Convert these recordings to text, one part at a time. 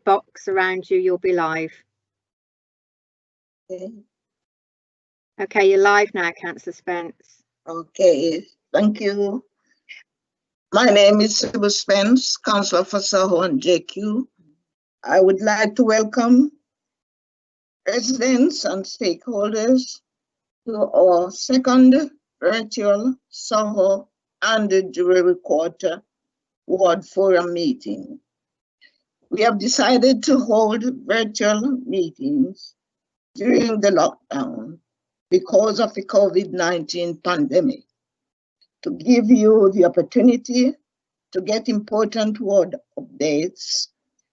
red box around you, you'll be live. Okay. Okay, you're live now, Councillor Spence. Okay, thank you. My name is Sybil Spence, Councillor for Soho and JQ. I would like to welcome residents and stakeholders to our second virtual Soho and the Jewellery Quarter Ward Forum meeting. We have decided to hold virtual meetings during the lockdown because of the COVID-19 pandemic, to give you the opportunity to get important ward updates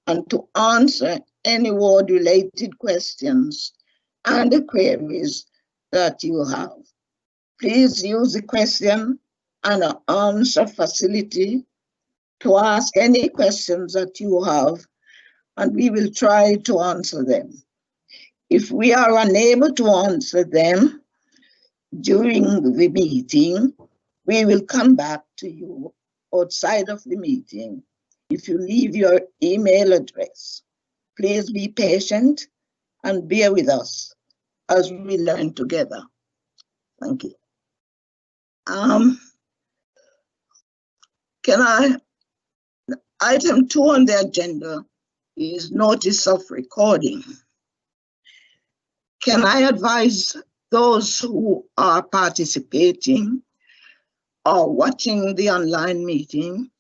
and to answer any ward-related questions and queries that you have. Please use the question and answer facility to ask any questions that you have, and we will try to answer them. If we are unable to answer them during the meeting, we will come back to you outside of the meeting if you leave your email address. Please be patient and bear with us as we learn together. Thank you. Item 2 on the agenda is notice of recording. Can I advise those who are participating or watching the online meeting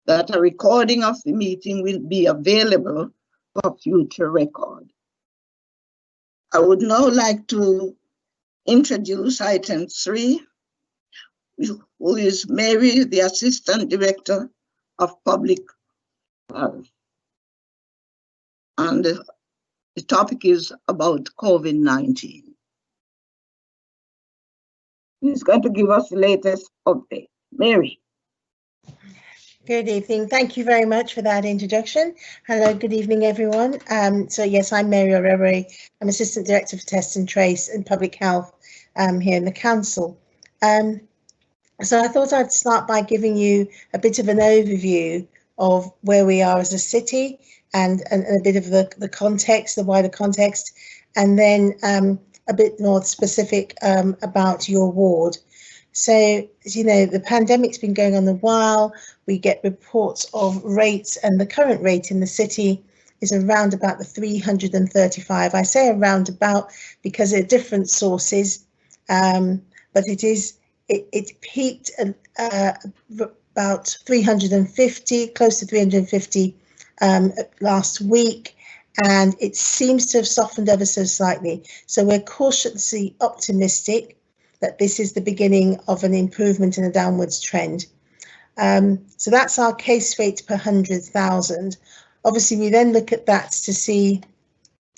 that a recording of the meeting will be available for future record? I would now like to introduce item 3, who is Mary, the Assistant Director of Public Health. And the topic is about COVID-19. She's going to give us the latest update. Mary. Good evening. Thank you very much for that introduction. Hello, good evening, everyone. So yes, I'm Mary O'Reilly. I'm Assistant Director for Test and Trace and Public Health here in the Council. So I thought I'd start by giving you a bit of an overview of where we are as a city and a bit of the context, the wider context, and then a bit more specific about your ward. So, as you know, the pandemic's been going on a while. We get reports of rates, and the current rate in the city is around about the 335. I say around about because there are different sources, but it peaked about 350, close to 350 last week, and it seems to have softened ever so slightly. So we're cautiously optimistic that this is the beginning of an improvement in a downwards trend. So that's our case rate per 100,000. Obviously, we then look at that to see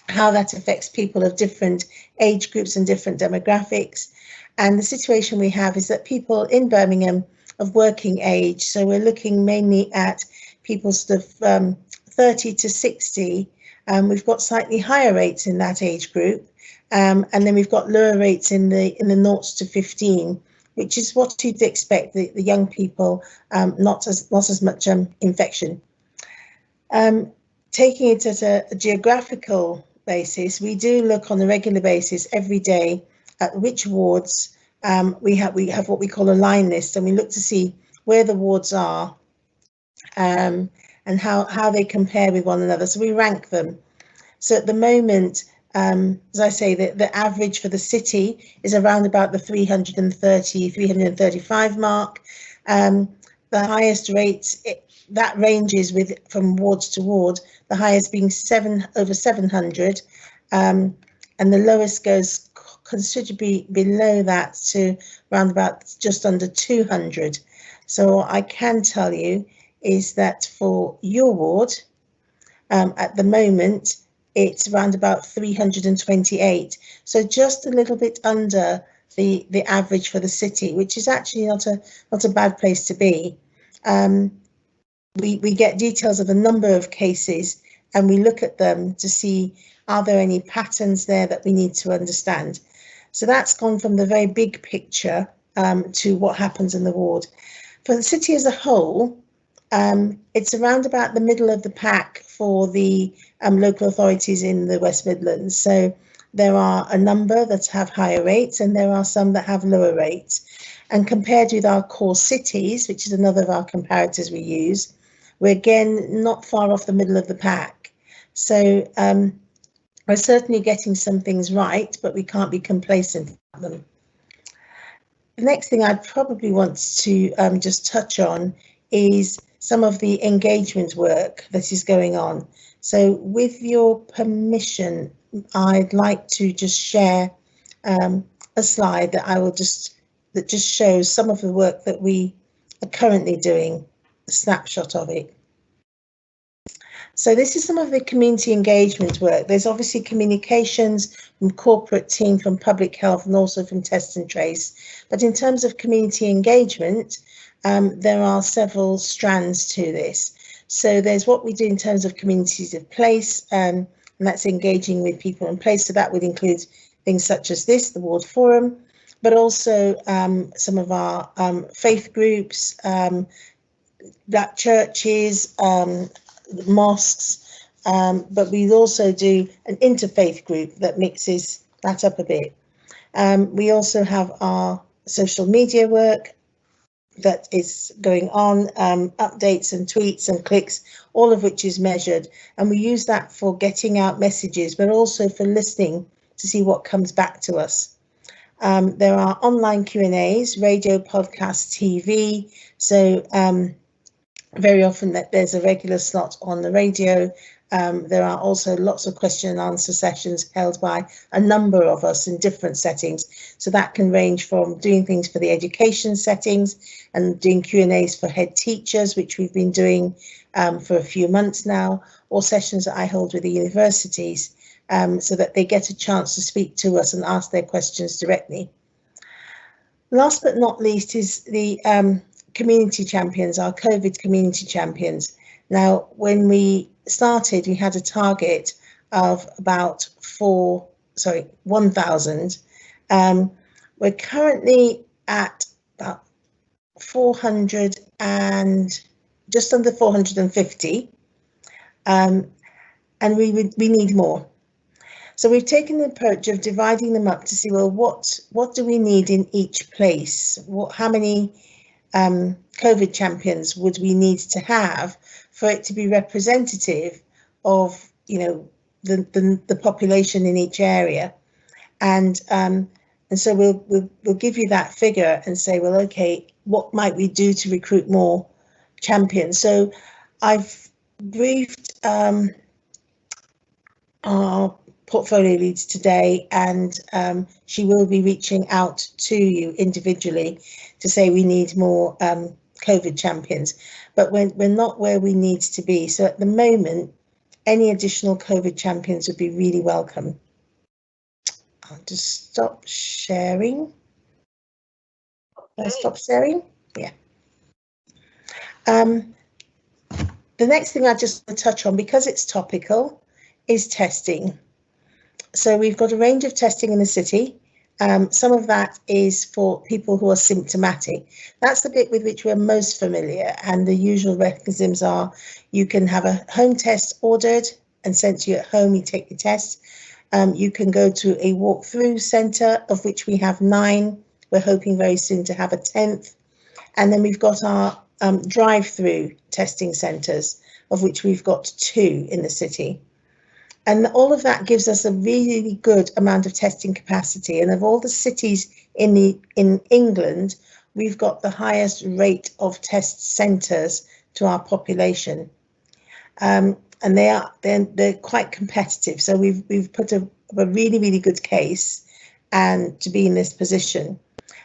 how that affects people of different age groups and different demographics. And the situation we have is that people in Birmingham of working age, so we're looking mainly at people sort of 30 to 60, we've got slightly higher rates in that age group. And then we've got lower rates in the 0 to 15, which is what you'd expect, the young people, not as much infection. Taking it at a geographical basis, we do look on a regular basis every day at which wards we have what we call a line list, and we look to see where the wards are and how they compare with one another. So we rank them. So at the moment, as I say, the average for the city is around about the 330, 335 mark. The highest rates, that ranges from wards to ward, the highest being over 700, and the lowest goes considerably below that to around about just under 200. So what I can tell you is that for your ward, at the moment, it's around about 328. So just a little bit under the average for the city, which is actually not a bad place to be. We get details of a number of cases and we look at them to see, are there any patterns there that we need to understand? So that's gone from the very big picture to what happens in the ward. For the city as a whole, It's around about the middle of the pack for the local authorities in the West Midlands. So there are a number that have higher rates and there are some that have lower rates. And compared with our core cities, which is another of our comparators we use, we're again not far off the middle of the pack. So we're certainly getting some things right, but we can't be complacent about them. The next thing I'd probably want to just touch on is some of the engagement work that is going on. So with your permission, I'd like to just share a slide that just shows some of the work that we are currently doing, a snapshot of it. So this is some of the community engagement work. There's obviously communications from corporate team, from public health, and also from test and trace. But in terms of community engagement, there are several strands to this. So there's what we do in terms of communities of place, and that's engaging with people in place. So that would include things such as this, the Ward Forum, but also some of our faith groups, black churches, mosques, but we also do an interfaith group that mixes that up a bit. We also have our social media work that is going on, updates and tweets and clicks, all of which is measured, and we use that for getting out messages, but also for listening to see what comes back to us. There are online Q&As, radio, podcasts, TV, so very often that there's a regular slot on the radio. There are also lots of question and answer sessions held by a number of us in different settings. So that can range from doing things for the education settings and doing Q&As for head teachers, which we've been doing for a few months now, or sessions that I hold with the universities so that they get a chance to speak to us and ask their questions directly. Last but not least is the community champions, our COVID community champions. Now, when we started, we had a target of about 1,000. We're currently at about 400 and just under 450, and we need more. So we've taken the approach of dividing them up to see, well, what do we need in each place? How many COVID champions would we need to have for it to be representative of, you know, the population in each area, and so we'll give you that figure and say, well, okay, what might we do to recruit more champions? So I've briefed our portfolio leads today, and she will be reaching out to you individually to say we need more COVID champions, but we're not where we need to be. So at the moment, any additional COVID champions would be really welcome. I'll just stop sharing. Stop sharing. Yeah. The next thing I just want to touch on, because it's topical, is testing. So we've got a range of testing in the city. Some of that is for people who are symptomatic. That's the bit with which we're most familiar, and the usual mechanisms are you can have a home test ordered and sent to you at home, you take the test. You can go to a walk-through centre, of which we have 9. We're hoping very soon to have a 10th. And then we've got our drive-through testing centres, of which we've got 2 in the city. And all of that gives us a really good amount of testing capacity. And of all the cities in England, we've got the highest rate of test centres to our population. And they're quite competitive. So we've put a really, really good case and to be in this position.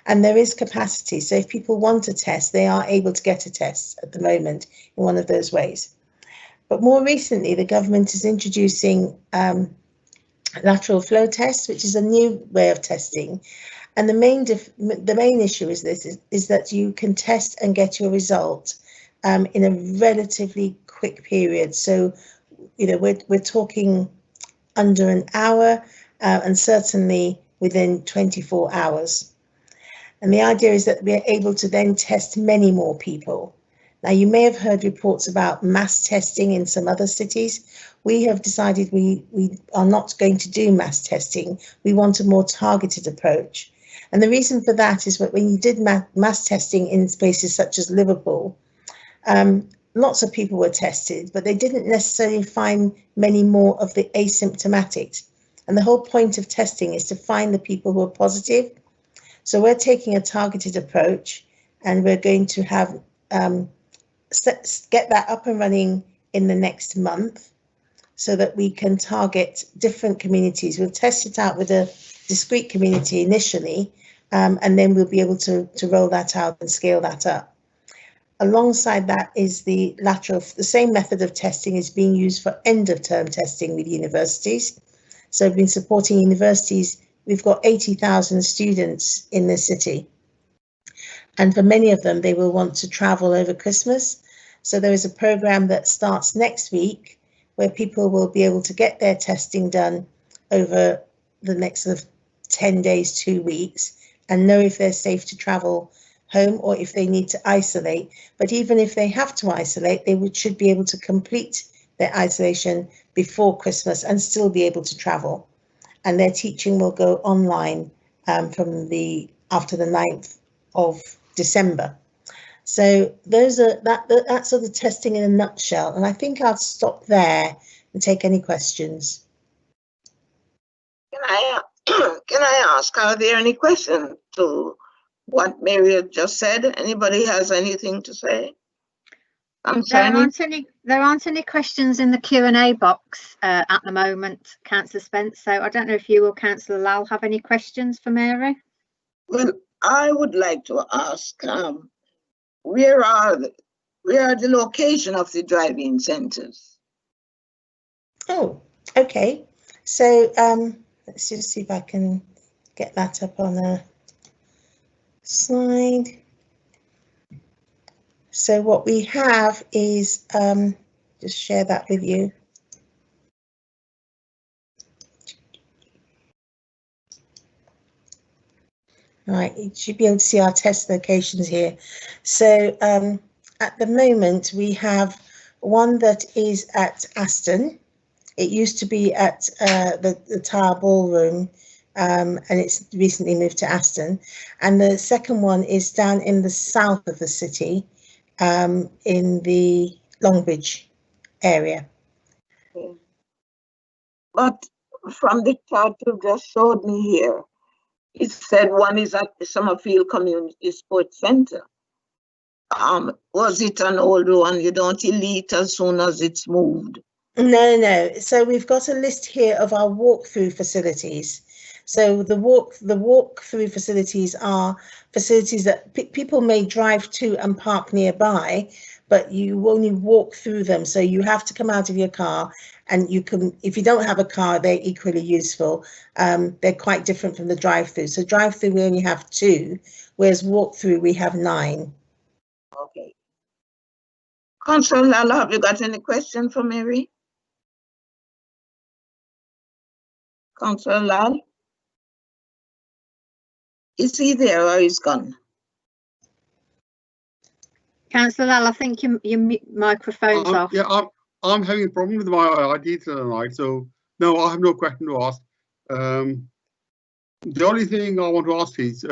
And there is capacity. So if people want a test, they are able to get a test at the moment in one of those ways. But more recently, the government is introducing lateral flow tests, which is a new way of testing. And the main issue is that you can test and get your result in a relatively quick period. So, you know, we're talking under an hour and certainly within 24 hours. And the idea is that we're able to then test many more people. Now, you may have heard reports about mass testing in some other cities. We have decided we are not going to do mass testing. We want a more targeted approach. And the reason for that is that when you did mass testing in places such as Liverpool, lots of people were tested, but they didn't necessarily find many more of the asymptomatics. And the whole point of testing is to find the people who are positive. So we're taking a targeted approach, and we're going to have get that up and running in the next month so that we can target different communities. We'll test it out with a discrete community initially, and then we'll be able to roll that out and scale that up. Alongside that is the same method of testing is being used for end of term testing with universities. So I've been supporting universities. We've got 80,000 students in the city. And for many of them, they will want to travel over Christmas. So there is a program that starts next week where people will be able to get their testing done over the next sort of 10 days, 2 weeks, and know if they're safe to travel home or if they need to isolate. But even if they have to isolate, they should be able to complete their isolation before Christmas and still be able to travel. And their teaching will go online after the 9th of December. So those are that's sort of testing in a nutshell. And I think I'll stop there and take any questions. Can I ask, are there any questions to what Mary had just said? Anybody has anything to say? There aren't any questions in the Q&A box at the moment, Councillor Spence. So I don't know if you or Councillor Lal have any questions for Mary. Well, I would like to ask, where are the location of the drive-in centres? Oh, okay. So let's just see if I can get that up on a slide. So what we have is, just share that with you. Right, you should be able to see our test locations here. So at the moment we have one that is at Aston. It used to be at the Tower Ballroom, and it's recently moved to Aston. And the second one is down in the south of the city, in the Longbridge area. Okay. But from the chart you just showed me here, it said one is at the Summerfield Community Sports Centre. Was it an old one? You don't delete as soon as it's moved? No. So we've got a list here of our walk-through facilities. So the walk-through facilities are facilities that people may drive to and park nearby, but you only walk through them. So you have to come out of your car, and you can, if you don't have a car, they're equally useful. They're quite different from the drive-through. So drive-through we only have 2, whereas walk-through we have 9. Okay. Councillor Lala, have you got any question for Mary? Councillor Lal? Is he there or he's gone? Councillor Lal, I think your microphone's off. Yeah, I'm having a problem with my ID tonight, so no, I have no question to ask. The only thing I want to ask is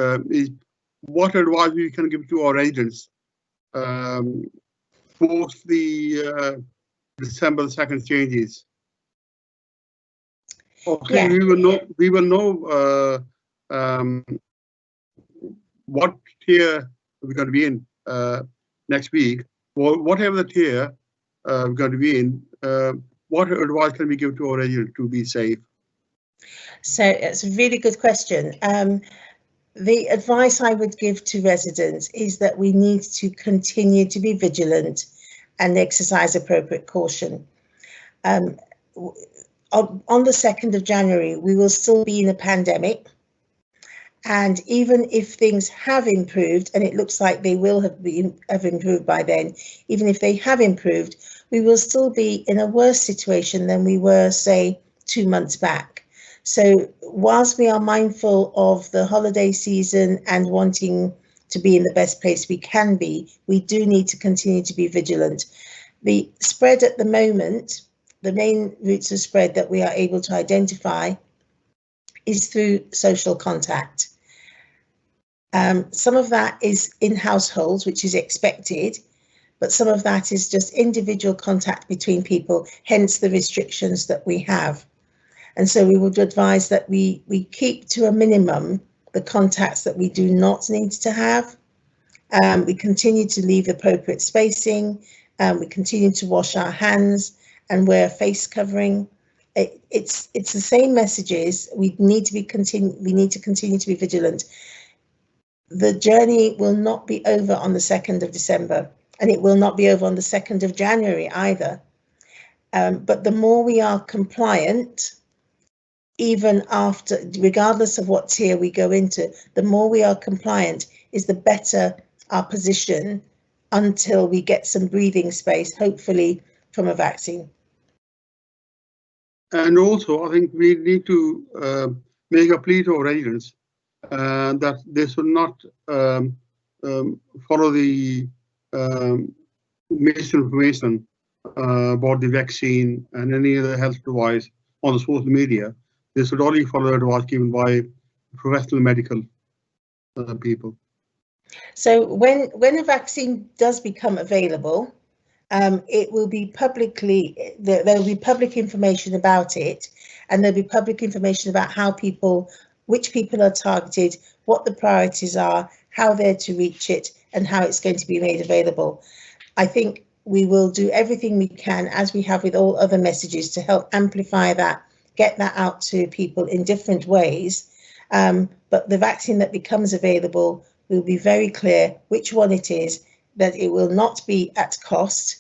what advice we can give to our agents post the December 2nd changes. Okay, yeah. We will know what tier we're going to be in next week. Well, whatever the tier we're going to be in, what advice can we give to our agent to be safe? So it's a really good question. The advice I would give to residents is that we need to continue to be vigilant and exercise appropriate caution. On the 2nd of January, we will still be in a pandemic. And even if things have improved, and it looks like they will have improved by then, even if they have improved, we will still be in a worse situation than we were, say, 2 months back. So whilst we are mindful of the holiday season and wanting to be in the best place we can be, we do need to continue to be vigilant. The spread at the moment, the main routes of spread that we are able to identify is through social contact. Some of that is in households, which is expected, but some of that is just individual contact between people, hence the restrictions that we have. And so we would advise that we keep to a minimum the contacts that we do not need to have. We continue to leave appropriate spacing. We continue to wash our hands and wear face covering. It's the same messages. We need to continue to be vigilant. The journey will not be over on the 2nd of December, and it will not be over on the 2nd of January either. But the more we are compliant, even after, regardless of what tier we go into, the more we are compliant is the better our position until we get some breathing space, hopefully from a vaccine. And also, I think we need to make a plea to our residents that they should not follow the misinformation about the vaccine and any other health advice on the social media. They should only follow advice given by professional medical people. So when a vaccine does become available, it will be publicly, there will be public information about it, and there'll be public information about how people, which people are targeted, what the priorities are, how they're to reach it, and how it's going to be made available. I think we will do everything we can, as we have with all other messages, to help amplify that, get that out to people in different ways. But the vaccine that becomes available, will be very clear which one it is, that it will not be at cost.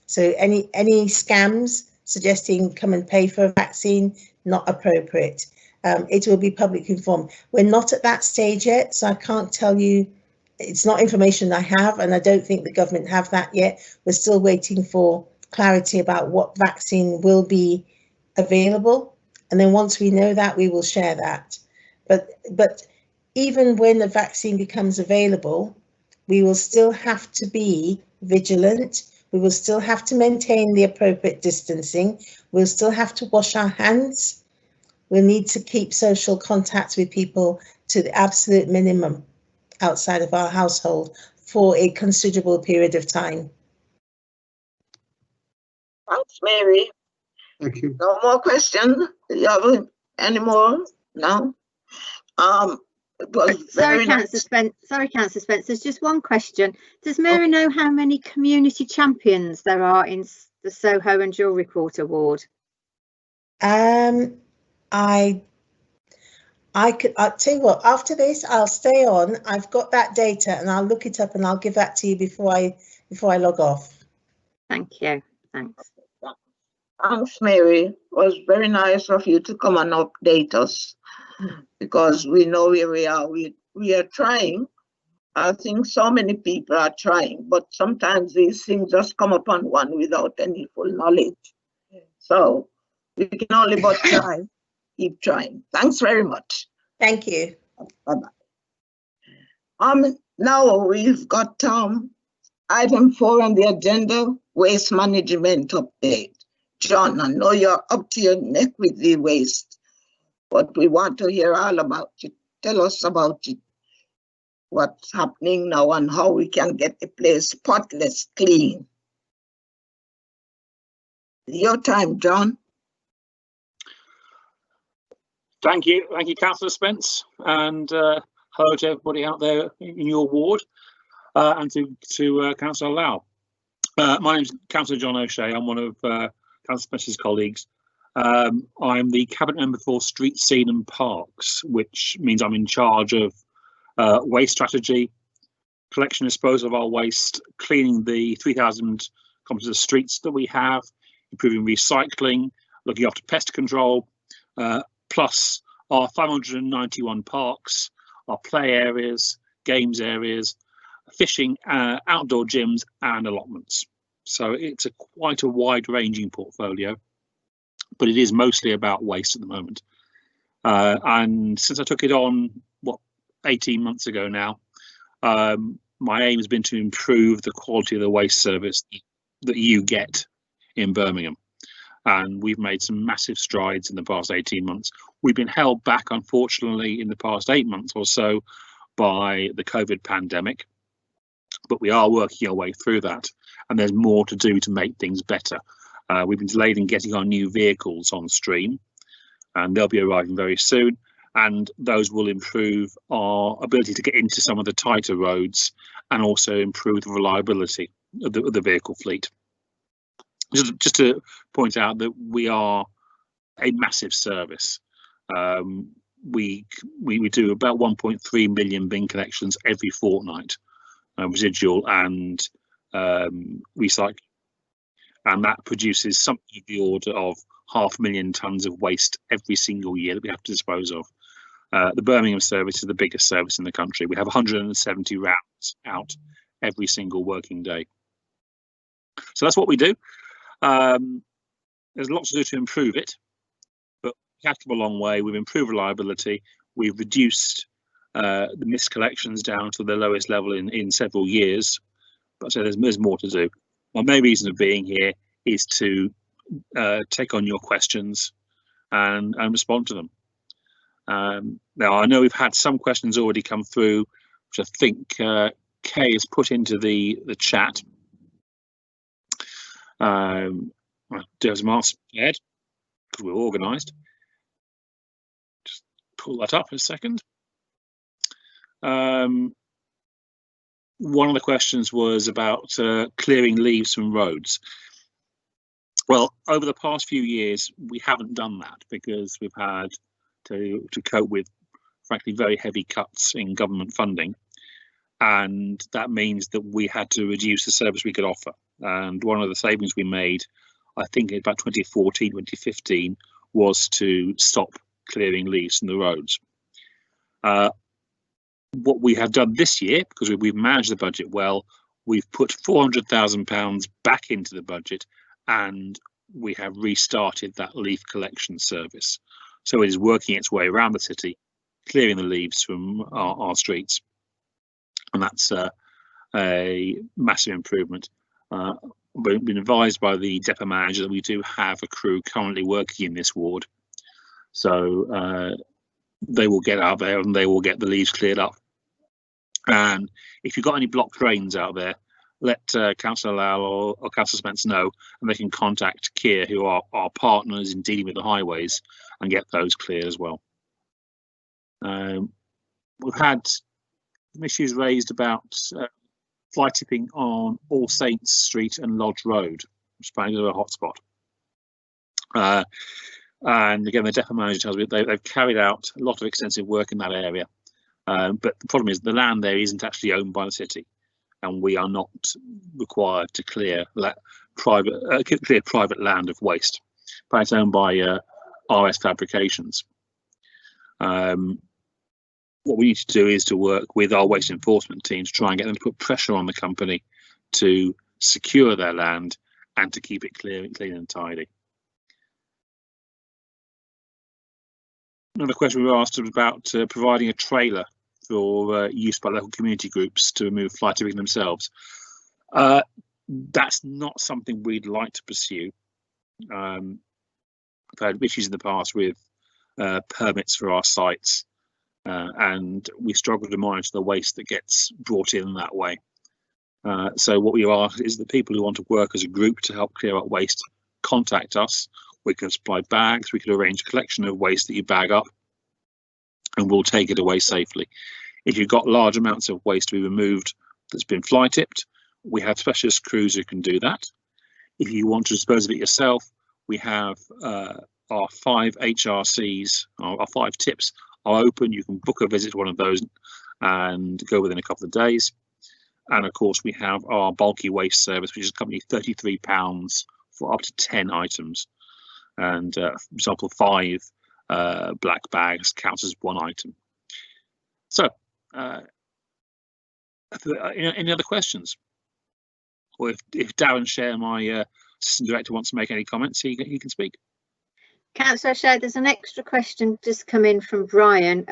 So any scams suggesting come and pay for a vaccine, not appropriate. It will be publicly informed. We're not at that stage yet, so I can't tell you. It's not information I have, and I don't think the government have that yet. We're still waiting for clarity about what vaccine will be available. And then once we know that, we will share that. But even when the vaccine becomes available, we will still have to be vigilant. We will still have to maintain the appropriate distancing. We'll still have to wash our hands. We'll need to keep social contact with people to the absolute minimum outside of our household for a considerable period of time. Thanks, Mary. Thank you. No more questions? Do you have any more? No? It was Sorry, very nice. Councillor Spence, there's just one question. Does Mary know how many community champions there are in the Soho and Jewellery Quarter ward? I'll tell you what, after this, I'll stay on. I've got that data and I'll look it up and I'll give that to you before I log off. Thank you. Thanks. Thanks, Mary. It was very nice of you to come and update us, because we know where we are. We are trying. I think so many people are trying, but sometimes these things just come upon one without any full knowledge. So we can only but try. Keep trying. Thanks very much. Thank you. Bye-bye. Now we've got item 4 on the agenda, waste management update. John, I know you're up to your neck with the waste, but we want to hear all about it. Tell us about it. What's happening now and how we can get the place spotless, clean. Your time, John. Thank you, Councillor Spence, and hello to everybody out there in your ward, and to Councillor Lau. My name is Councillor John O'Shea. I'm one of Councillor Spence's colleagues. I'm the Cabinet Member for Street, Scene and Parks, which means I'm in charge of waste strategy, collection and disposal of our waste, cleaning the 3,000 kilometres of streets that we have, improving recycling, looking after pest control, plus our 591 parks, our play areas, games areas, fishing, outdoor gyms and allotments. So it's quite a wide-ranging portfolio, but it is mostly about waste at the moment. And since I took it on, 18 months ago now, My aim has been to improve the quality of the waste service that you get in Birmingham. And we've made some massive strides in the past 18 months. We've been held back, unfortunately, in the past 8 months or so by the COVID pandemic, but we are working our way through that, and there's more to do to make things better. We've been delayed in getting our new vehicles on stream, and they'll be arriving very soon, and those will improve our ability to get into some of the tighter roads and also improve the reliability of the vehicle fleet. Just to point out that we are a massive service. We do about 1.3 million bin collections every fortnight, residual and recycling, and that produces something of the order of 500,000 tonnes of waste every single year that we have to dispose of. The Birmingham service is the biggest service in the country. We have 170 rounds out every single working day. So that's what we do. There's lots to do to improve it, but we have come a long way. We've improved reliability. We've reduced the missed collections down to the lowest level in several years. But so there's more to do. My main reason of being here is to take on your questions and respond to them. Now, I know we've had some questions already come through, which I think Kay has put into the chat. I'll do some answers prepared because we're organised. Just pull that up in a second. One of the questions was about clearing leaves from roads. Well, over the past few years, we haven't done that because we've had to cope with, frankly, very heavy cuts in government funding. And that means that we had to reduce the service we could offer. And one of the savings we made, I think about 2014, 2015, was to stop clearing leaves from the roads. What we have done this year, because we've managed the budget well, we've put £400,000 back into the budget, and we have restarted that leaf collection service. So it is working its way around the city, clearing the leaves from our streets. And that's a massive improvement. We've been advised by the depot manager that we do have a crew currently working in this ward. So they will get out there and they will get the leaves cleared up. And if you've got any blocked drains out there, let Councillor Lowell or Councillor Spence know, and they can contact Keir, who are our partners in dealing with the highways, and get those cleared as well. We've had some issues raised about fly tipping on All Saints Street and Lodge Road, which is apparently a hotspot. And again, the depot manager tells me they've carried out a lot of extensive work in that area. But the problem is the land there isn't actually owned by the city, and we are not required to clear private land of waste. But it's owned by RS Fabrications. What we need to do is to work with our waste enforcement team to try and get them to put pressure on the company to secure their land and to keep it clean and tidy. Another question we were asked was about providing a trailer for use by local community groups to remove fly tipping themselves. That's not something we'd like to pursue. I've had issues in the past with permits for our sites, and we struggle to monitor the waste that gets brought in that way. So what we ask is that people who want to work as a group to help clear up waste contact us. We can supply bags, we can arrange a collection of waste that you bag up, and we'll take it away safely. If you've got large amounts of waste to be removed that's been fly tipped, we have specialist crews who can do that. If you want to dispose of it yourself, we have our 5 HRCs, our 5 tips are open. You can book a visit to one of those and go within a couple of days. And of course, we have our bulky waste service, which is currently £33 for up to 10 items. And for example, 5 black bags counts as 1 item. So, any other questions? Or if Darren Share, my assistant director, wants to make any comments, he can speak. Councillor Shea, there's an extra question just come in from Brian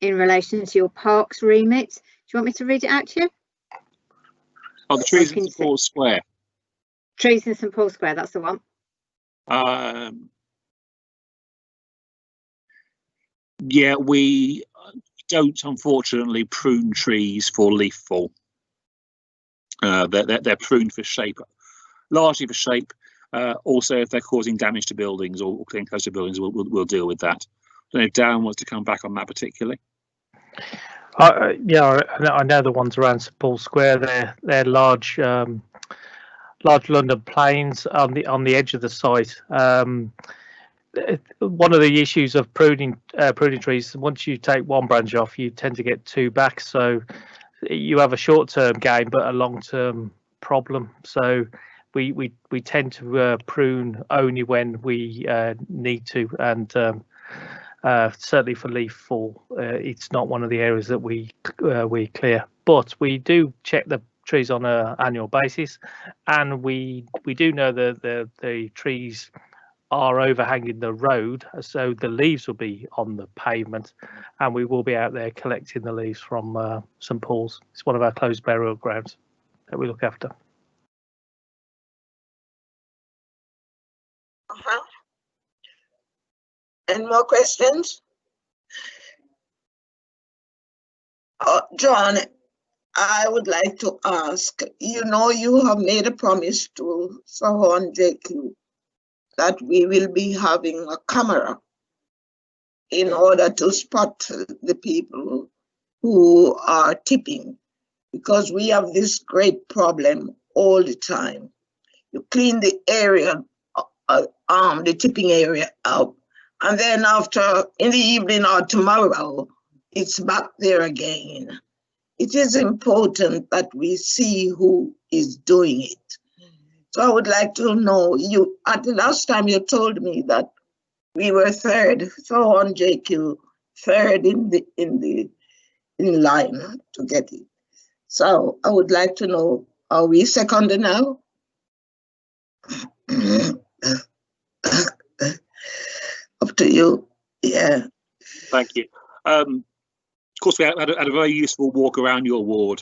in relation to your parks remit. you want me to read it out to you? Oh, the trees in Can you St Paul's Square. Trees in St Paul's Square, that's the one. Yeah, we don't unfortunately prune trees for leaf fall. They're pruned for shape, largely for shape. Also, if they're causing damage to buildings or getting close to buildings, we'll deal with that. I don't know if Darren wants to come back on that particularly. Yeah, I know the ones around St Paul's Square. They're large, large London planes on the edge of the site. One of the issues of pruning trees, once you take one branch off, you tend to get two back. So you have a short-term gain, but a long-term problem. So we tend to prune only when we need to, and certainly for leaf fall, it's not one of the areas that we clear. But we do check the trees on an annual basis, and we do know that the trees are overhanging the road, so the leaves will be on the pavement, and we will be out there collecting the leaves from St Paul's. It's one of our closed burial grounds that we look after. Any more questions? John, I would like to ask, you know, you have made a promise to Soho and JQ that we will be having a camera in order to spot the people who are tipping, because we have this great problem all the time. You clean the area, the tipping area up, and then after, in the evening or tomorrow, it's back there again. It is important that we see who is doing it. So I would like to know, you, at the last time you told me that we were third, so on JQ, third in line to get it. So I would like to know, are we second now? Up to you. Yeah. Thank you. Of course, we had a very useful walk around your ward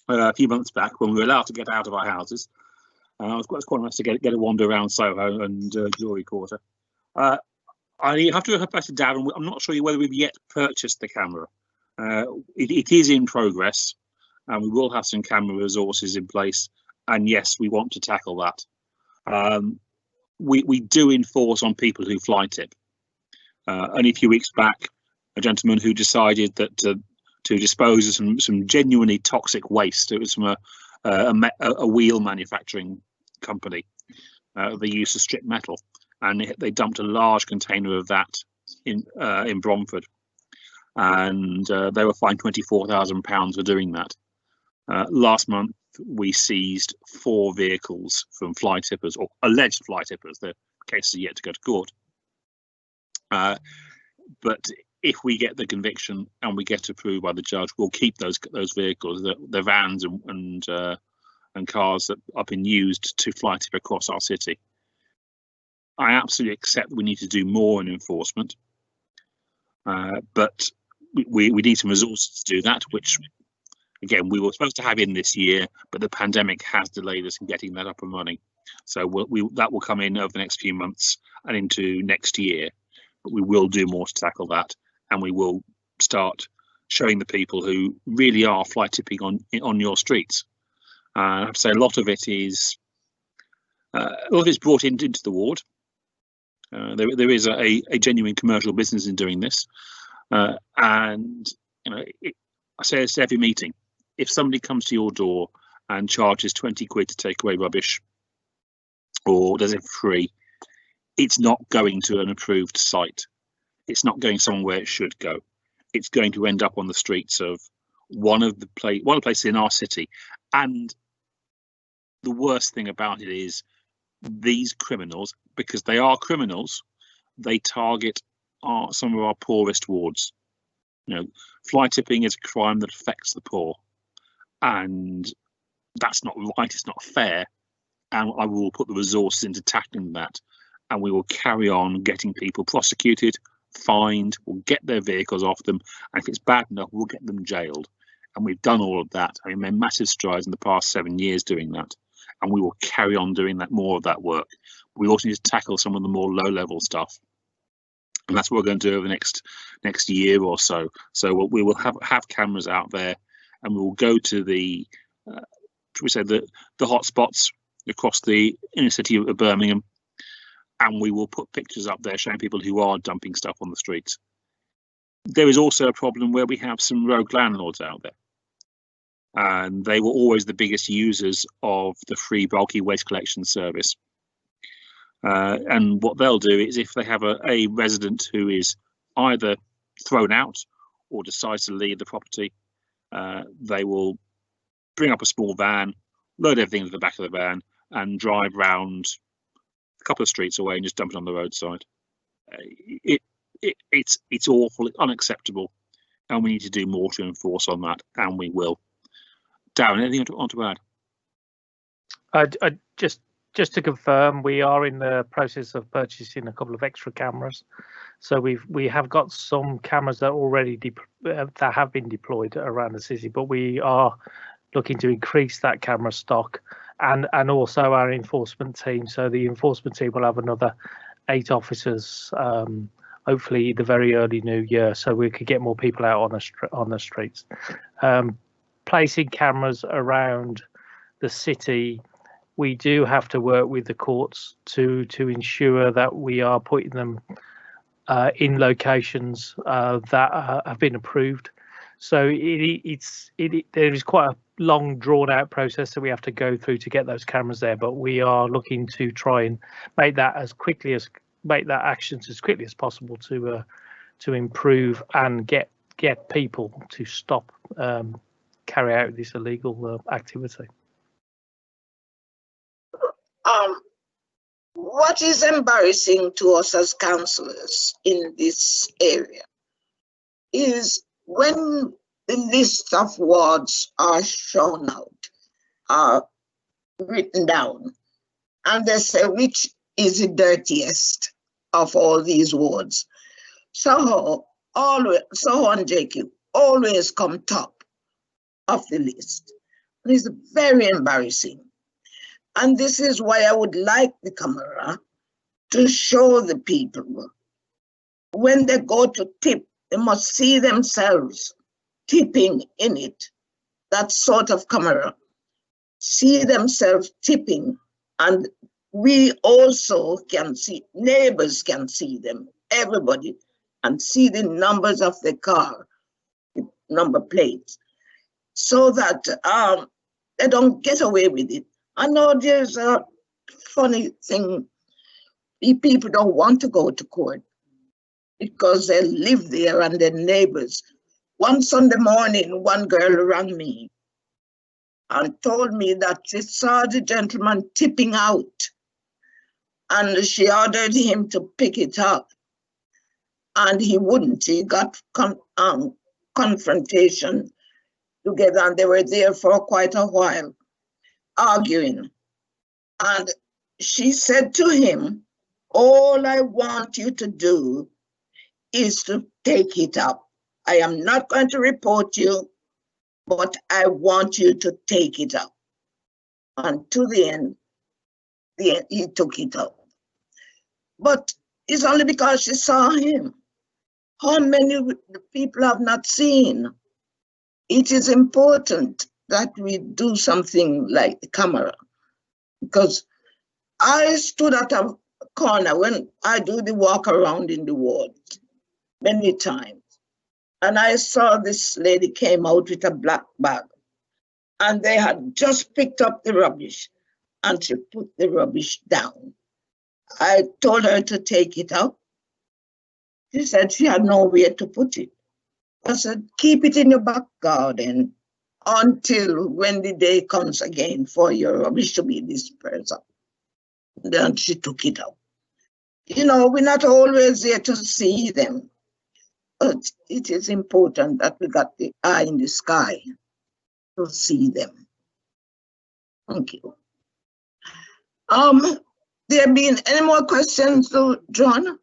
a few months back when we were allowed to get out of our houses. It was quite nice to get a wander around Soho and Jewellery Quarter. I have to go back to Darren. I'm not sure whether we've yet purchased the camera. It is in progress, and we will have some camera resources in place. And yes, we want to tackle that. We do enforce on people who fly tip. Only a few weeks back, a gentleman who decided that to dispose of some genuinely toxic waste. It was from a wheel manufacturing company. They used to strip metal, and they dumped a large container of that in Bromford, and they were fined £24,000 for doing that. Last month, we seized 4 vehicles from fly tippers, or alleged fly tippers. The cases are yet to go to court. But if we get the conviction and we get approved by the judge, we'll keep those vehicles, the vans and cars that have been used to fly tip across our city. I absolutely accept that we need to do more in enforcement, but we need some resources to do that, which again we were supposed to have in this year, but the pandemic has delayed us in getting that up and running. So that will come in over the next few months and into next year. But we will do more to tackle that, and we will start showing the people who really are fly tipping on your streets. I have to say, a lot of it is brought into the ward. There is a genuine commercial business in doing this, and you know, I say this to every meeting. If somebody comes to your door and charges 20 quid to take away rubbish, or does it free, it's not going to an approved site. It's not going somewhere it should go. It's going to end up on the streets of one of the places in our city. And the worst thing about it is these criminals, because they are criminals, they target some of our poorest wards. You know, fly tipping is a crime that affects the poor, and that's not right. It's not fair. And I will put the resources into tackling that, and we will carry on getting people prosecuted, fined, we'll get their vehicles off them, and if it's bad enough, we'll get them jailed. and we've done all of that. We made massive strides in the past 7 years doing that, and we will carry on doing that, more of that work. We also need to tackle some of the more low-level stuff, and that's what we're going to do over the next year or so. So we will have cameras out there, and we will go to the hot spots across the inner city of Birmingham, and we will put pictures up there showing people who are dumping stuff on the streets. There is also a problem where we have some rogue landlords out there, and they were always the biggest users of the free bulky waste collection service. And what they'll do is, if they have a resident who is either thrown out or decides to leave the property, they will bring up a small van, load everything into the back of the van, and drive round a couple of streets away and just dump it on the roadside. It's awful, it's unacceptable, and we need to do more to enforce on that, and we will. Darren, anything you want to add? Just to confirm, we are in the process of purchasing a couple of extra cameras. So we have got some cameras that already that have been deployed around the city, but we are looking to increase that camera stock and also our enforcement team. So the enforcement team will have another 8 officers, hopefully the very early new year, so we could get more people out on the streets. Placing cameras around the city, we do have to work with the courts to ensure that we are putting them in locations that have been approved. So there is quite a long drawn out process that we have to go through to get those cameras there, but we are looking to try and make that actions as quickly as possible to improve and get people to stop carry out this illegal activity. What is embarrassing to us as councillors in this area is when the list of wards are shown out, are written down, and they say which is the dirtiest of all these wards. Soho and JQ always come top of the list. It's very embarrassing. And this is why I would like the camera to show the people when they go to tip, they must see themselves tipping in it. That sort of camera, see themselves tipping, and we also can see, neighbors can see them, everybody, and see the numbers of the car, the number plates, so that they don't get away with it. I know there's a funny thing, people don't want to go to court because they live there and their neighbors. One Sunday morning, one girl rang me and told me that she saw the gentleman tipping out and she ordered him to pick it up, and he wouldn't. He got confrontation together, and they were there for quite a while arguing. And she said to him, all I want you to do is to take it up. I am not going to report you, but I want you to take it up. And to the end, he took it up. But it's only because she saw him. How many people have not seen? It is important that we do something like the camera, because I stood at a corner when I do the walk around in the ward many times, and I saw this lady came out with a black bag, and they had just picked up the rubbish, and she put the rubbish down. I told her to take it up. She said she had nowhere to put it. I said, keep it in your back garden until when the day comes again for your rubbish to be dispersed. Then she took it out. You know, we're not always there to see them, but it is important that we got the eye in the sky to see them. Thank you. There been any more questions to John?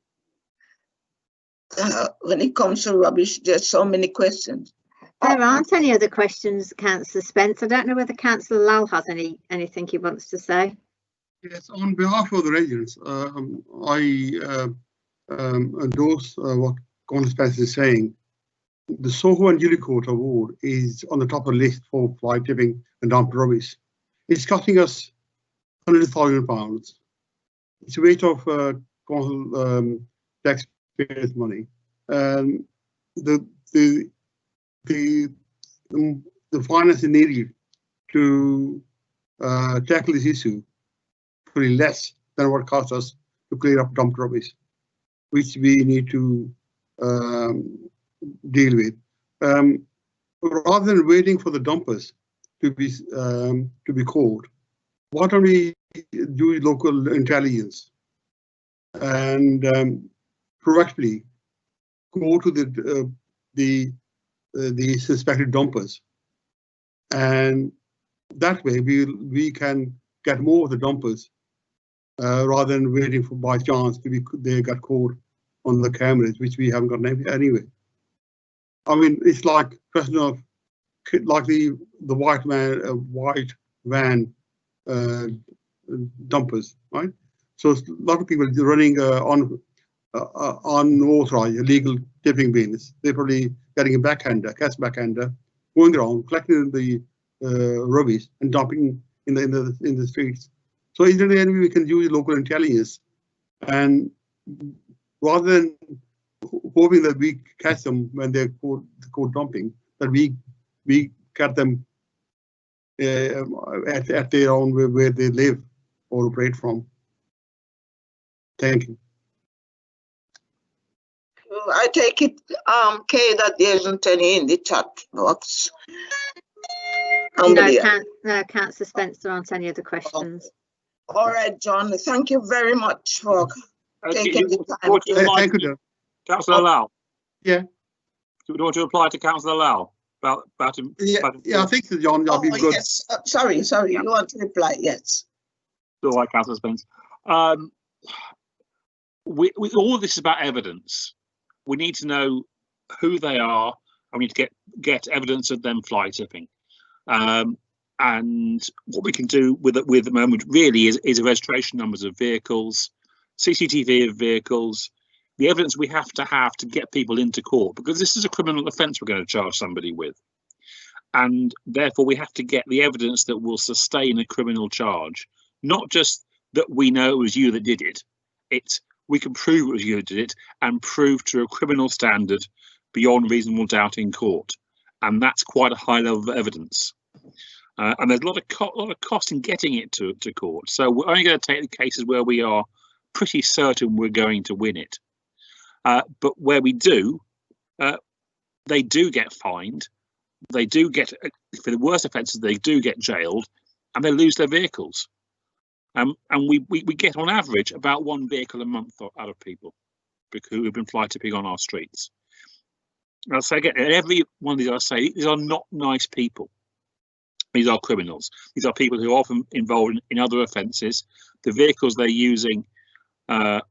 When it comes to rubbish, there's so many questions. There aren't any other questions, Councillor Spence. I don't know whether Councillor Lal has anything he wants to say. Yes, on behalf of the residents, I endorse what Councillor Spence is saying. The Soho and Jewellery Court award is on the top of the list for fly tipping and dump rubbish. It's costing us £100,000. It's a waste of taxpayers' money. The finance is needed to tackle this issue pretty less than what it costs us to clear up dump rubbish, which we need to deal with. Rather than waiting for the dumpers to be called, why don't we do local intelligence and proactively go to the suspected dumpers, and that way we can get more of the dumpers rather than waiting for by chance they got caught on the cameras, which we haven't got anyway. I mean, it's like question of like the white van dumpers, right? So a lot of people running unauthorized, illegal tipping bins. They're probably getting a cash backhander, going around collecting the rubbish and dumping in the streets. So is there any way we can use local intelligence, and rather than hoping that we catch them when they're caught dumping, that we catch them at their own where they live or operate from. Thank you. I take it, Kay, that there isn't any in the chat box. No, Councillor Spence, there aren't any other questions. All right, John, thank you very much for taking the time. Thank you, John. Councillor Lau. Yeah. Do we want to apply to Councillor Lau about I think so, John. That'll be good. Yes. Sorry, you want to reply? Yes. All right, Councillor Spence. With all of this is about evidence. We need to know who they are, and we need to get evidence of them fly tipping. And what we can do with the moment really is a registration numbers of vehicles, CCTV of vehicles, the evidence we have to get people into court, because this is a criminal offence we're going to charge somebody with. And therefore we have to get the evidence that will sustain a criminal charge, not just that we know it was you that did it. We can prove it was you that did it and prove to a criminal standard beyond reasonable doubt in court. And that's quite a high level of evidence. And there's a lot of cost in getting it to court. So we're only going to take the cases where we are pretty certain we're going to win it. But where we do, they do get fined. They do get, for the worst offences, they do get jailed, and they lose their vehicles. And we get on average about one vehicle a month out of people who have been fly tipping on our streets. And I'll say again, every one of these, I say, these are not nice people. These are criminals. These are people who are often involved in other offences. The vehicles they're using are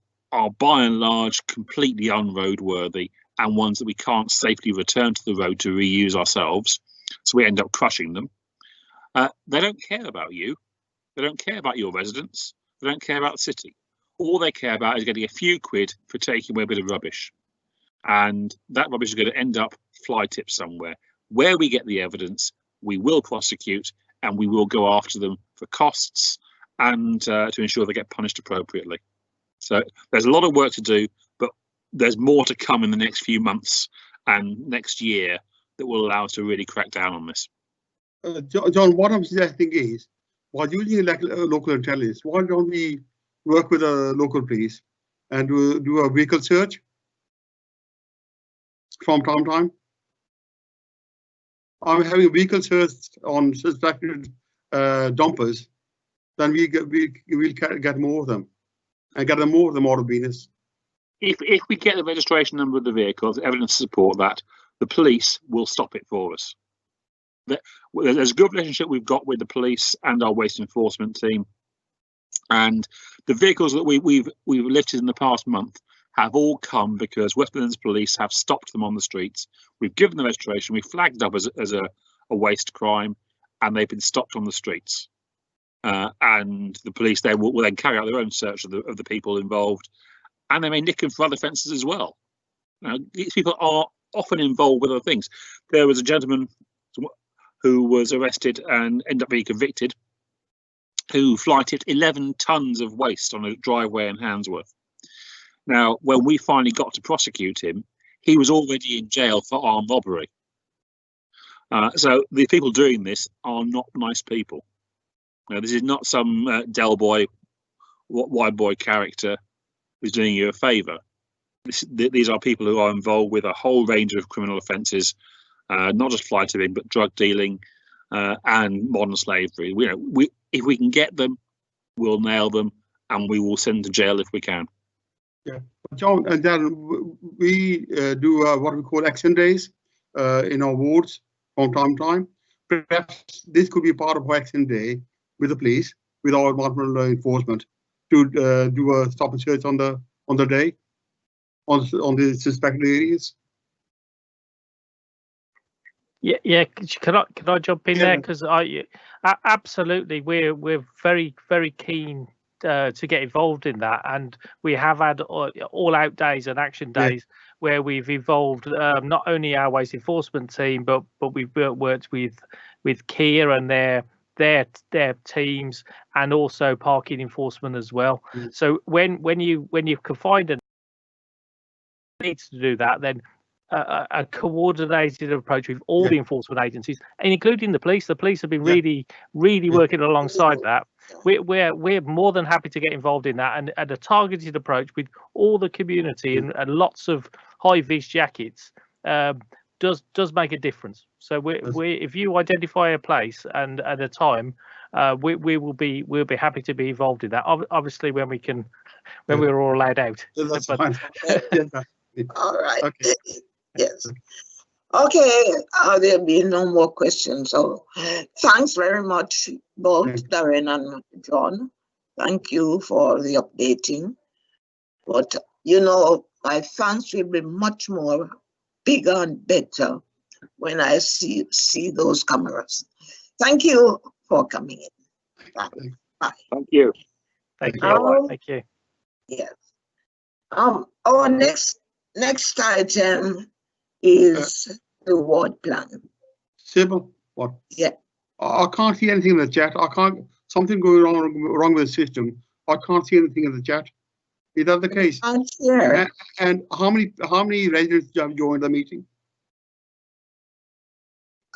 by and large completely unroadworthy, and ones that we can't safely return to the road to reuse ourselves. So we end up crushing them. They don't care about you. They don't care about your residents. They don't care about the city. All they care about is getting a few quid for taking away a bit of rubbish. And that rubbish is going to end up fly tipped somewhere. Where we get the evidence, we will prosecute, and we will go after them for costs and to ensure they get punished appropriately. So there's a lot of work to do, but there's more to come in the next few months and next year that will allow us to really crack down on this. John, what I'm suggesting is, while using local intelligence, why don't we work with the local police and do a vehicle search from time to time? I'm having a vehicle search on suspected dumpers, then we'll get more of them and get more of them out of Venus. If we get the registration number of the vehicles, evidence to support that, the police will stop it for us. There's a good relationship we've got with the police and our waste enforcement team, and the vehicles that we've lifted in the past month have all come because West Midlands Police have stopped them on the streets. We've given them registration, we flagged up as a waste crime, and they've been stopped on the streets. And the police then will then carry out their own search of the people involved, and they may nick them for other offences as well. These people are often involved with other things. There was a gentleman who was arrested and ended up being convicted, who flighted 11 tons of waste on a driveway in Handsworth. Now, when we finally got to prosecute him, he was already in jail for armed robbery. So the people doing this are not nice people. This is not some Del Boy, wide boy character who's doing you a favour. These are people who are involved with a whole range of criminal offences, not just fly tipping, but drug dealing and modern slavery. If we can get them, we'll nail them, and we will send them to jail if we can. Yeah, John, and then we do what we call action days in our wards from time to time. Perhaps this could be part of our action day with the police, with our environmental enforcement, to do a stop and search on the day, on the suspected areas. Yeah. Can I jump in there? Because absolutely, we're very, very keen to get involved in that, and we have had all out days and action days where we've involved not only our waste enforcement team, but we've worked with Kia and their teams, and also parking enforcement as well. So when you can find a needs to do that, then a coordinated approach with all the enforcement agencies, and including the police. The police have been really working alongside that. We're more than happy to get involved in that, and a targeted approach with all the community and lots of high-vis jackets does make a difference. So if you identify a place and at a time, we'll be happy to be involved in that. Obviously, when we're all allowed out. That's fine. All right. Okay. Yes. Okay. There'll be no more questions. So thanks very much, both Darren and John. Thank you for the updating. But my thanks will be much more bigger and better when I see those cameras. Thank you for coming in. Bye. Thank you. Thank you. Thank you. Yes. Our next item is the ward plan. Sybil, what? Yeah. I can't see anything in the chat. Something going wrong with the system. I can't see anything in the chat. Is that the case? Sure. And how many residents have joined the meeting?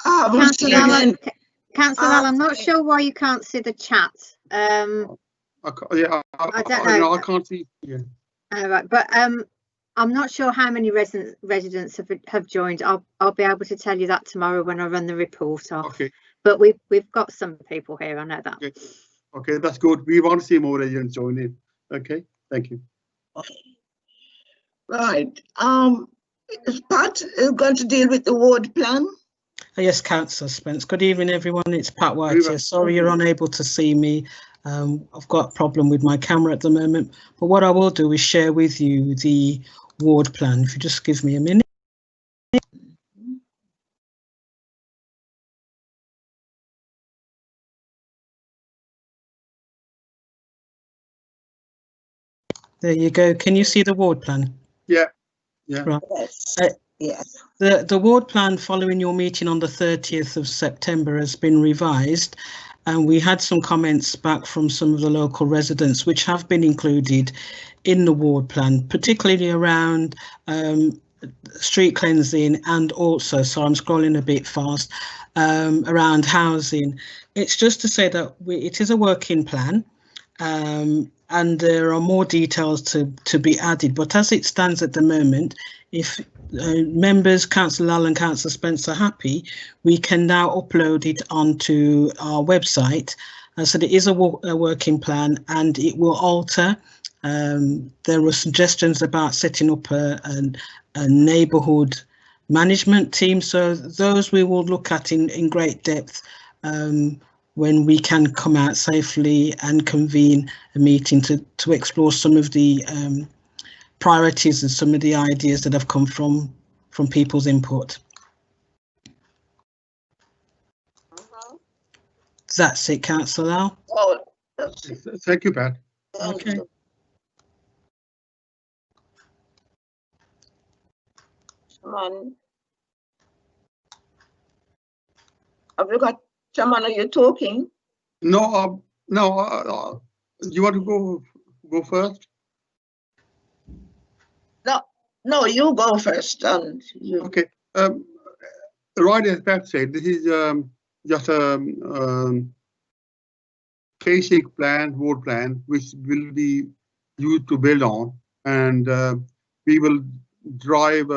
Councillor Allen, I'm not sure why you can't see the chat. I don't know. I can't see. Yeah. Right, but I'm not sure how many residents have joined. I'll be able to tell you that tomorrow when I run the report off. Okay. But we've got some people here. I know that. Okay, that's good. We want to see more residents join in. Okay, thank you. Okay. Right. Pat is going to deal with the ward plan. Yes, Councillor Spence. Good evening, everyone. It's Pat White here. Sorry you're unable to see me. I've got a problem with my camera at the moment. But what I will do is share with you the ward plan. If you just give me a minute. There you go. Can you see the ward plan? Yeah. Right. Yes. Yes. The ward plan following your meeting on the 30th of September has been revised, and we had some comments back from some of the local residents which have been included in the ward plan, particularly around street cleansing, and also, so I'm scrolling a bit fast, around housing. It's just to say that it is a working plan, and there are more details to be added, but as it stands at the moment, if members, Councillor Lal and Councillor Spence are happy, we can now upload it onto our website. So it is a working plan, and it will alter. There were suggestions about setting up a neighbourhood management team, so those we will look at in great depth when we can come out safely and convene a meeting to explore some of the priorities and some of the ideas that have come from people's input. That's it, Councillor Lau. Oh, Thank you, Pat. Okay. Chairman. Have you got, Chairman, are you talking? No, no. You want to go first? No, you go first. Okay. Right as Pat said, this is just a basic plan, ward plan, which will be used to build on, and we will drive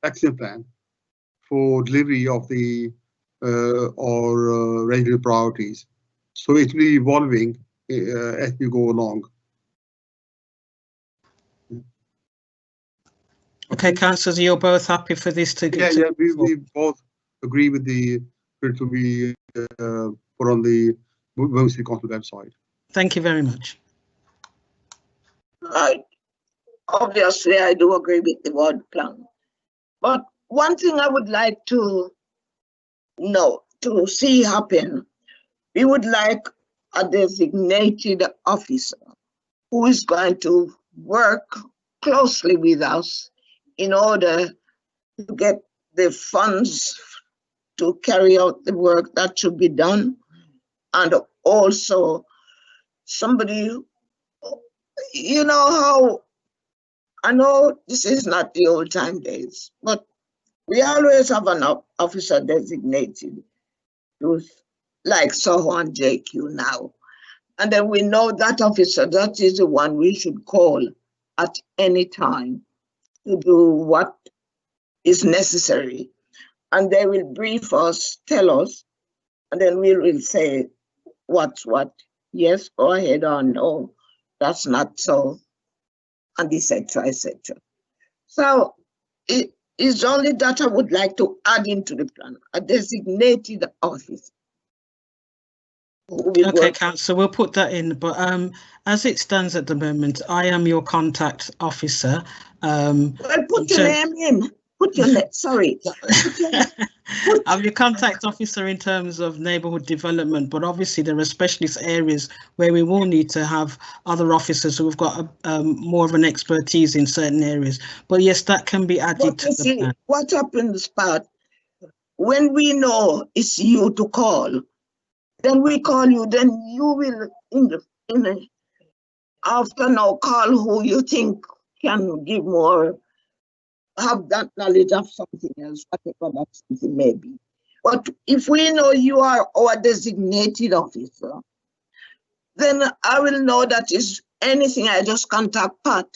action plan for delivery of the regular priorities. So it will be evolving as we go along. Okay, councillors, you're both happy for this to get? Yeah, we both agree with the to be put on the Women's Council website. Thank you very much. Right. Obviously, I do agree with the ward plan. But one thing I would like to know, to see happen, we would like a designated officer who is going to work closely with us in order to get the funds to carry out the work that should be done, and also somebody, you know how, I know this is not the old time days, but we always have an officer designated, like Soho and JQ now. And then we know that officer, that is the one we should call at any time to do what is necessary. And they will brief us, tell us, and then we will say what's what. Yes, go ahead, or no, that's not so, and etc., etc. So it is only that I would like to add into the plan, a designated officer. Okay, Councillor, we'll put that in, but as it stands at the moment, I am your contact officer. Well, put your name in. Put your name, sorry. I'm your contact officer in terms of neighbourhood development, but obviously there are specialist areas where we will need to have other officers who have got more of an expertise in certain areas. But yes, that can be added to the plan. What happens, Pat, when we know it's you to call, then we call you, then you will, in the after now, call who you think can give more, have that knowledge of something else, whatever that something may be. But if we know you are our designated officer, then I will know that is anything, I just contact Pat.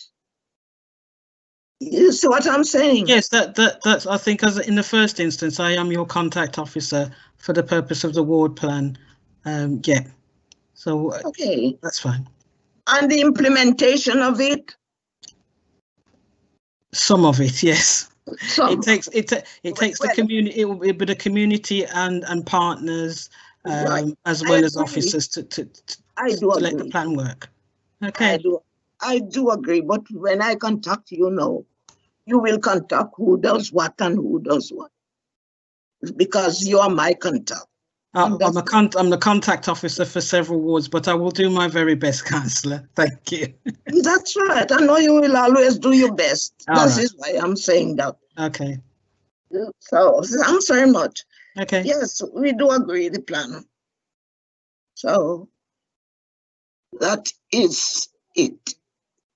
You see what I'm saying? Yes, that's, I think, as in the first instance, I am your contact officer for the purpose of the ward plan. Yeah, so okay, that's fine. And the implementation of it? Some of it, yes. Some. It takes the community. It will be the community and partners, right. as well as officers to let the plan work. Okay. I do agree, but when I contact you, know, you will contact who does what and who does what, because you are my contact. I'm the contact officer for several wards, but I will do my very best, Councillor. Thank you. That's right. I know you will always do your best. That is why I'm saying that. Okay. So thanks very much. Okay. Yes, we do agree the plan. So that is it.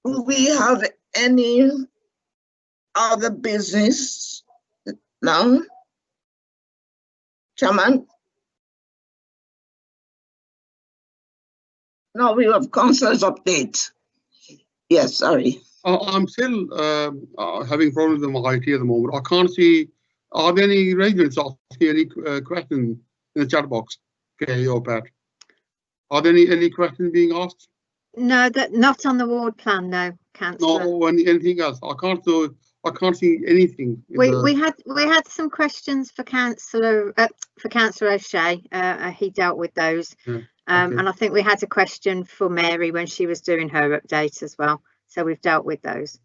Do we have any other business now? Chairman? No, we have councillors update. Yes, sorry. I'm still having problems with my IT at the moment. I can't see. Are there any residents asking any questions in the chat box? Okay, or Pat. Are there any questions being asked? No, that not on the ward plan, no, Councillor. No, anything else? I can't see anything. We had some questions for Councillor O'Shea. He dealt with those. Yeah. Okay. And I think we had a question for Mary when she was doing her update as well. So we've dealt with those.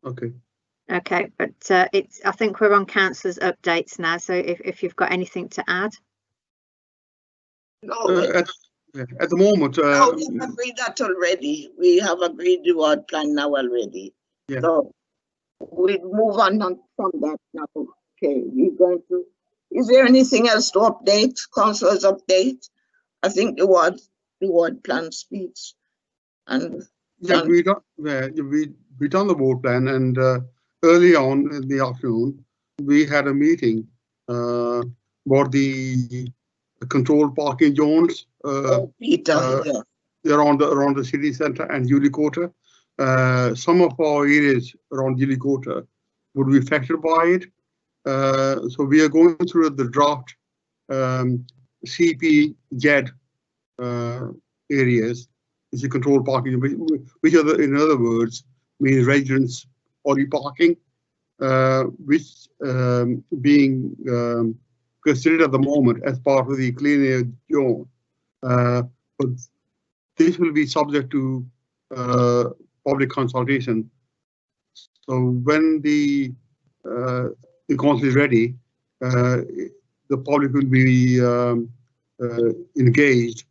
Okay. Okay, but I think we're on councillors' updates now. So if you've got anything to add. No, At the moment, no, we have agreed that already. We have agreed the ward plan now already. Yeah. So we move on from that now. Okay, we're going to. Is there anything else to update? Councillors update? I think the ward plan speaks. And yeah, we done the ward plan, and early on in the afternoon we had a meeting about the controlled parking zones. Peter, yeah. Around the city centre and Jewellery Quarter. Some of our areas around Jewellery Quarter would be affected by it. So we are going through the draft CPZ areas. It's a controlled parking, which are in other words means residents only parking, which being considered at the moment as part of the clean air zone. But this will be subject to public consultation. So when the council is ready, the public will be engaged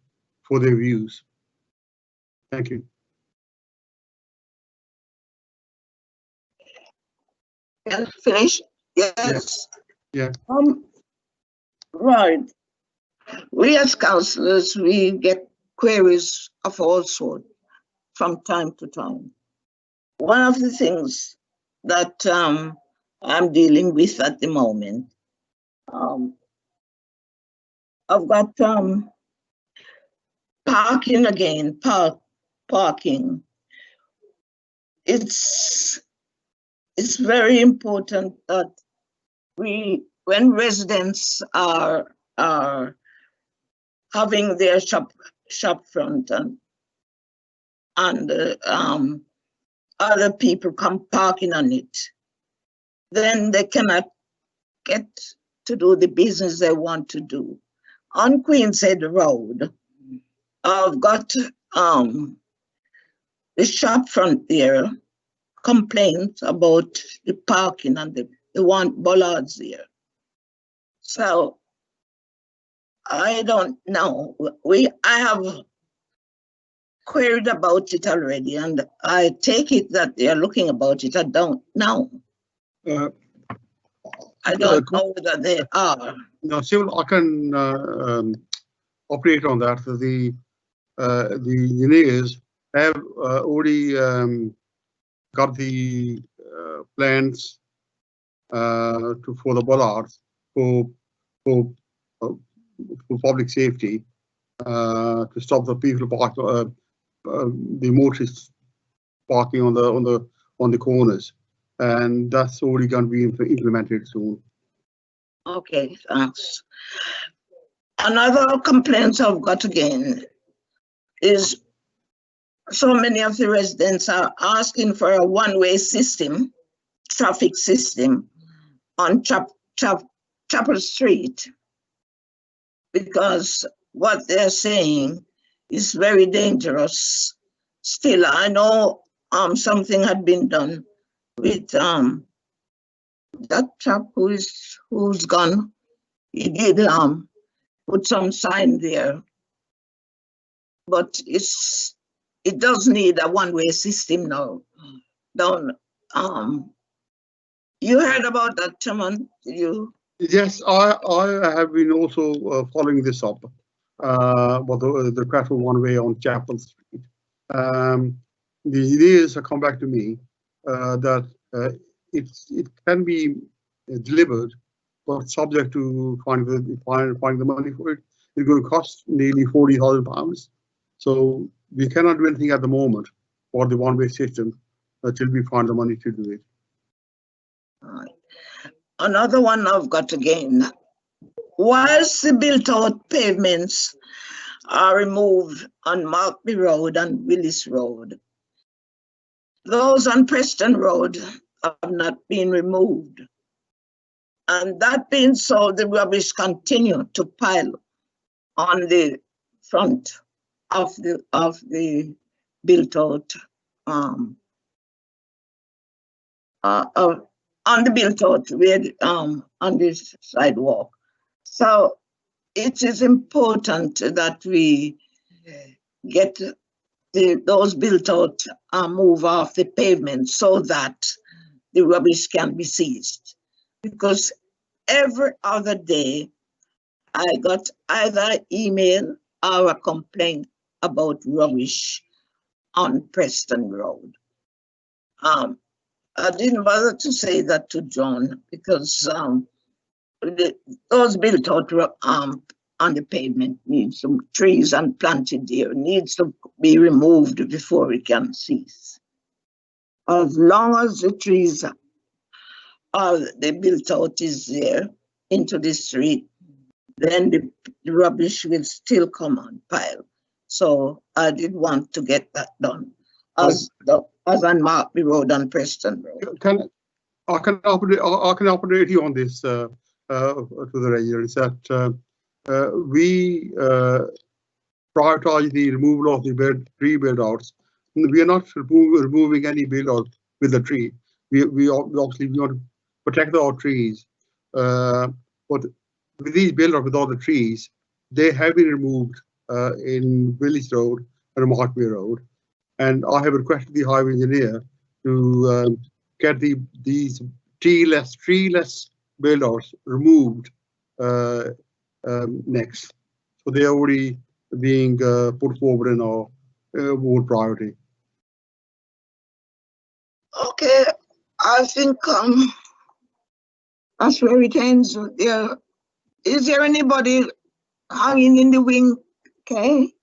for their views. Thank you. Yeah, finish? Yes. Yeah. Right. We as councillors, we get queries of all sorts from time to time. One of the things that I'm dealing with at the moment, I've got parking again, parking. It's very important that when residents are having their shop front and other people come parking on it, then they cannot get to do the business they want to do. On Queenshead Road, I've got the shop front there complaints about the parking and they want bollards there. So I don't know. I have queried about it already, and I take it that they are looking about it. I don't know. I don't know whether they are. No, Civil, I can operate on that. The engineers have already got the plans for the bollards for public safety to stop the people the motorists parking on the corners, and that's already going to be implemented soon. Okay, thanks. Another complaint I've got again is so many of the residents are asking for a one-way system, traffic system on Chapel Street, because what they're saying is very dangerous. Still, I know something had been done with that chap who's gone. He did put some sign there, but it does need a one-way system now. You heard about that, Chairman? Did you? Yes, I have been also following this up. But the request for one way on Chapel Street. The ideas have come back to me that it can be delivered, but subject to finding the money for it. It's going to cost nearly £40,000. So we cannot do anything at the moment for the one-way system until we find the money to do it. All right. Another one I've got again. Whilst the built-out pavements are removed on Markby Road and Willis Road, those on Preston Road have not been removed. And that being so, the rubbish continue to pile on the front of the built-out on the built out where on this sidewalk. So it is important that we get those built out move off the pavement so that the rubbish can be seized. Because every other day I got either email or a complaint about rubbish on Preston Road. I didn't bother to say that to John because those built out on the pavement needs some trees and planted there, needs to be removed before we can cease. As long as the trees the built out is there into the street, then the rubbish will still come on pile. So I did want to get that done as on Markby Road and Preston Road. I can update you on this to the residents that we prioritize the removal of the tree build outs. We are not removing any build out with the tree. We obviously want to protect our trees, but with these build outs with all the trees, they have been removed in Village Road and Markby Road, and I have requested the highway engineer to get these treeless build outs removed next. So they are already being put forward in our ward priority. Okay, I think that's where it ends. There, is there anybody hanging in the wing? Okay.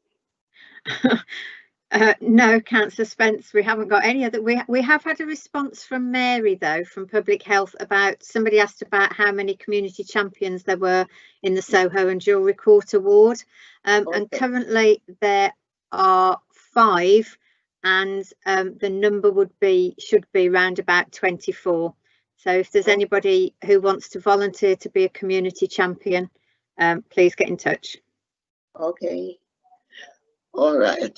No, Councillor Spence, we haven't got any other. We have had a response from Mary though, from Public Health, about somebody asked about how many community champions there were in the Soho and Jewellery Quarter ward, and currently there are 5, and the number should be around about 24. So if there's anybody who wants to volunteer to be a community champion, please get in touch. Okay. All right.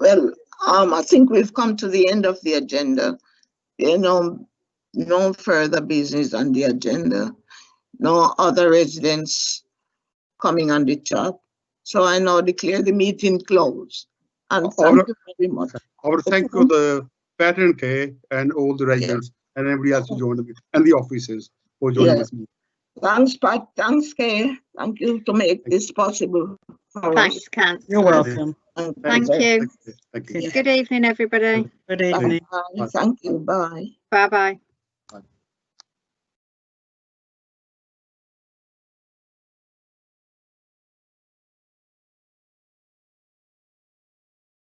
Well, I think we've come to the end of the agenda. You know, no further business on the agenda. No other residents coming on the chat. So I now declare the meeting closed. And thank you very much. I would thank you the pattern care and all the residents and everybody else who joined me and the officers for joining this meeting. Thanks, Pat. Thanks, Kay. Thank you to make this possible. Thanks, Councillor. You're welcome. Thank you. Thank you. Good evening, everybody. Good evening. Thank you. Bye. Bye-bye.